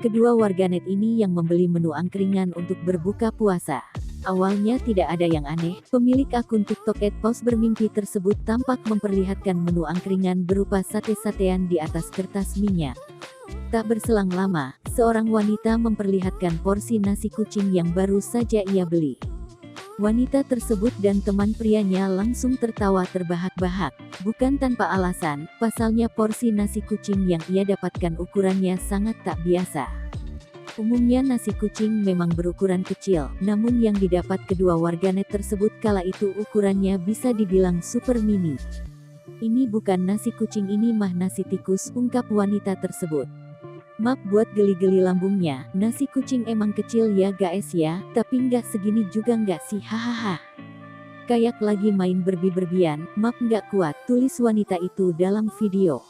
Kedua warganet ini yang membeli menu angkringan untuk berbuka puasa. Awalnya tidak ada yang aneh, pemilik akun TikTok @paus bermimpi tersebut tampak memperlihatkan menu angkringan berupa sate-satean di atas kertas minyak. Tak berselang lama, seorang wanita memperlihatkan porsi nasi kucing yang baru saja ia beli. Wanita tersebut dan teman prianya langsung tertawa terbahak-bahak. Bukan tanpa alasan, pasalnya porsi nasi kucing yang ia dapatkan ukurannya sangat tak biasa. Umumnya nasi kucing memang berukuran kecil, namun yang didapat kedua warganet tersebut kala itu ukurannya bisa dibilang super mini. "Ini bukan nasi kucing, ini mah nasi tikus," ungkap wanita tersebut. "Maaf buat geli-geli lambungnya, nasi kucing emang kecil ya guys ya, tapi nggak segini juga nggak sih, hahaha. Kayak lagi main berbi-berbian, maaf nggak kuat," tulis wanita itu dalam video.